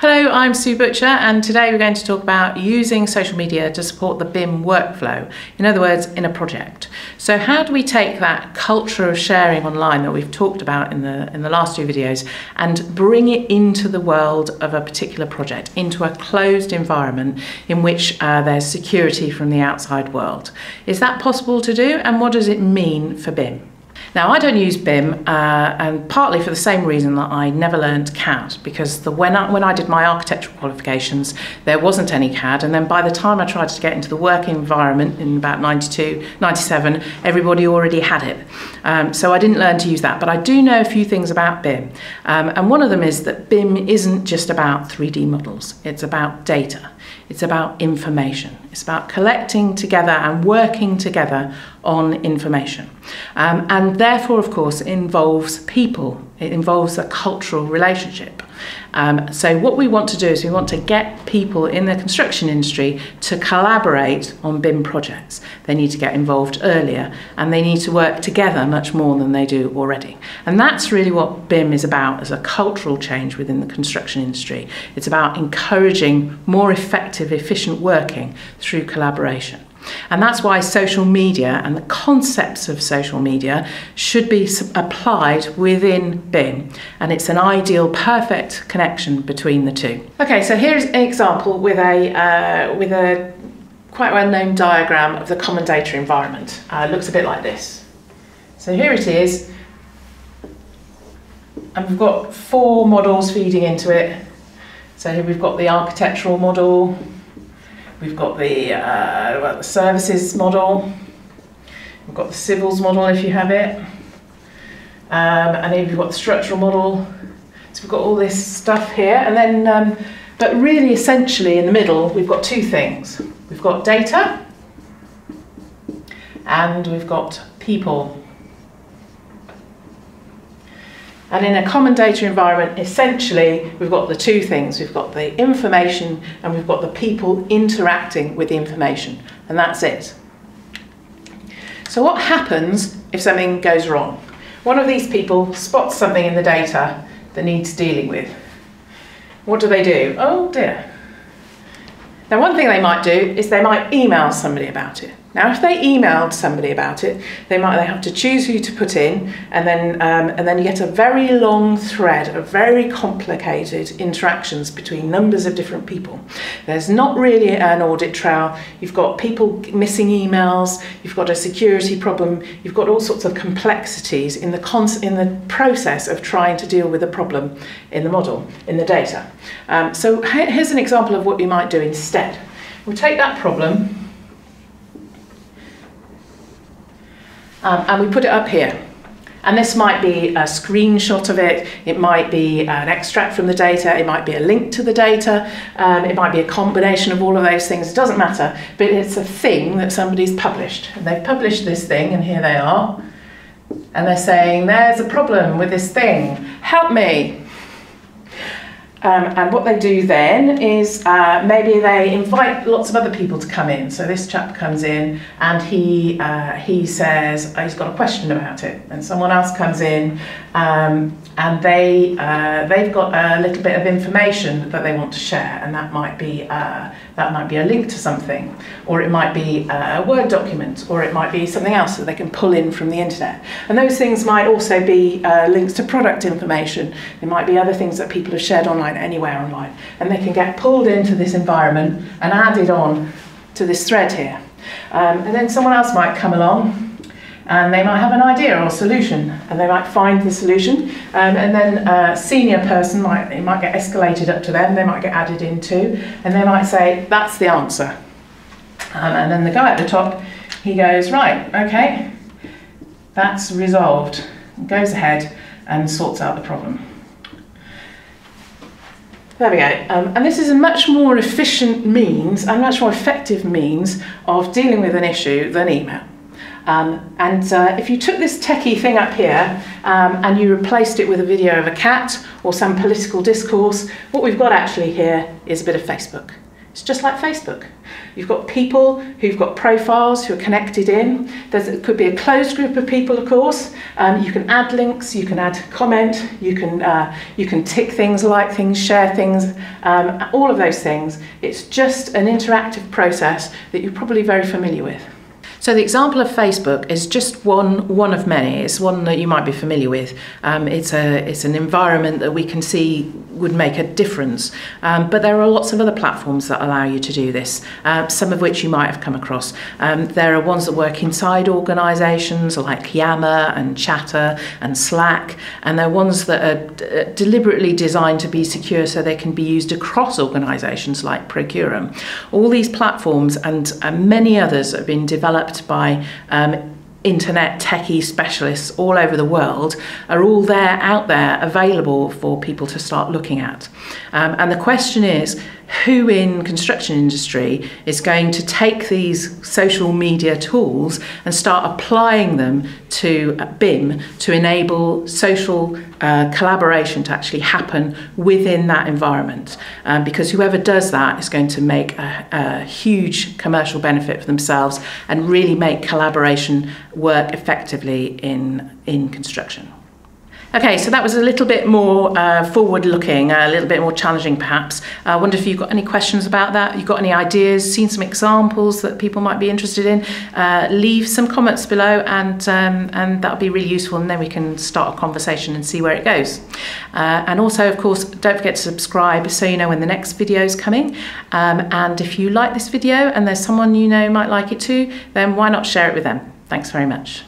Hello, I'm Sue Butcher, and today we're going to talk about using social media to support the BIM workflow. In other words, in a project. So how do we take that culture of sharing online that we've talked about in the last two videos and bring it into the world of a particular project, into a closed environment in which there's security from the outside world? Is that possible to do, and what does it mean for BIM? Now, I don't use BIM, and partly for the same reason that I never learned CAD, because when I did my architectural qualifications, there wasn't any CAD, and then by the time I tried to get into the work environment in about 92, 97, everybody already had it. So I didn't learn to use that, but I do know a few things about BIM. And one of them is that BIM isn't just about 3D models, it's about data. It's about information. It's about collecting together and working together on information. And therefore, of course, it involves people. It involves a cultural relationship. So what we want to do is we want to get people in the construction industry to collaborate on BIM projects. They need to get involved earlier, and they need to work together much more than they do already. And that's really what BIM is about, as a cultural change within the construction industry. It's about encouraging more effective, efficient working through collaboration. And that's why social media and the concepts of social media should be applied within BIM. And it's an ideal, perfect connection between the two. Okay, so here's an example with a quite well-known diagram of the common data environment. It looks a bit like this. So here it is. And we've got 4 models feeding into it. So here we've got the architectural model. We've got the services model, we've got the civils model if you have it, and then we've got the structural model. So we've got all this stuff here, and then, but really essentially in the middle we've got 2 things. We've got data and we've got people. And in a common data environment, essentially, we've got the 2 things. We've got the information and we've got the people interacting with the information, and that's it. So what happens if something goes wrong? One of these people spots something in the data that needs dealing with. What do? Oh dear. Now, one thing they might do is they might email somebody about it. Now, if they emailed somebody about it, they have to choose who to put in, and then you get a very long thread of very complicated interactions between numbers of different people. There's not really an audit trail. You've got people missing emails. You've got a security problem. You've got all sorts of complexities in the process of trying to deal with a problem in the model, in the data. So here's an example of what you might do instead. We'll take that problem. And we put it up here. And this might be a screenshot of it, it might be an extract from the data, it might be a link to the data, it might be a combination of all of those things, it doesn't matter, but it's a thing that somebody's published. And they've published this thing, and here they are, and they're saying, there's a problem with this thing, help me. And what they do then is maybe they invite lots of other people to come in. So this chap comes in and he says he's got a question about it, and someone else comes in and they've got a little bit of information that they want to share, and that might be a link to something, or it might be a Word document, or it might be something else that they can pull in from the internet. And those things might also be links to product information. There might be other things that people have shared online, anywhere online, and they can get pulled into this environment and added on to this thread here. And then someone else might come along and they might have an idea or a solution, and they might find the solution, and then a senior person might get escalated up to them, they might get added into, and they might say, that's the answer. And then the guy at the top, he goes, right, okay, that's resolved, goes ahead and sorts out the problem. There we go. And this is a much more efficient means, and much more effective means of dealing with an issue than email. If you took this techie thing up here and you replaced it with a video of a cat or some political discourse, what we've got actually here is a bit of Facebook. It's just like Facebook. You've got people who've got profiles who are connected in. It could be a closed group of people, of course. You can add links, you can add comment, you can tick things, like things, share things, all of those things. It's just an interactive process that you're probably very familiar with. So the example of Facebook is just one of many. It's one that you might be familiar with. It's an environment that we can see would make a difference. But there are lots of other platforms that allow you to do this, some of which you might have come across. There are ones that work inside organisations like Yammer and Chatter and Slack, and there are ones that are deliberately designed to be secure so they can be used across organisations like Procorem. All these platforms and many others have been developed by internet techie specialists all over the world, are all out there available for people to start looking at. And the question is, who in construction industry is going to take these social media tools and start applying them to BIM to enable social collaboration to actually happen within that environment? Because whoever does that is going to make a huge commercial benefit for themselves and really make collaboration work effectively in construction. Okay, so that was a little bit more forward-looking, a little bit more challenging perhaps. I wonder if you've got any questions about that, you've got any ideas, seen some examples that people might be interested in. Leave some comments below and that'll be really useful, and then we can start a conversation and see where it goes. And also, of course, don't forget to subscribe so you know when the next video is coming. And if you like this video and there's someone you know might like it too, then why not share it with them? Thanks very much.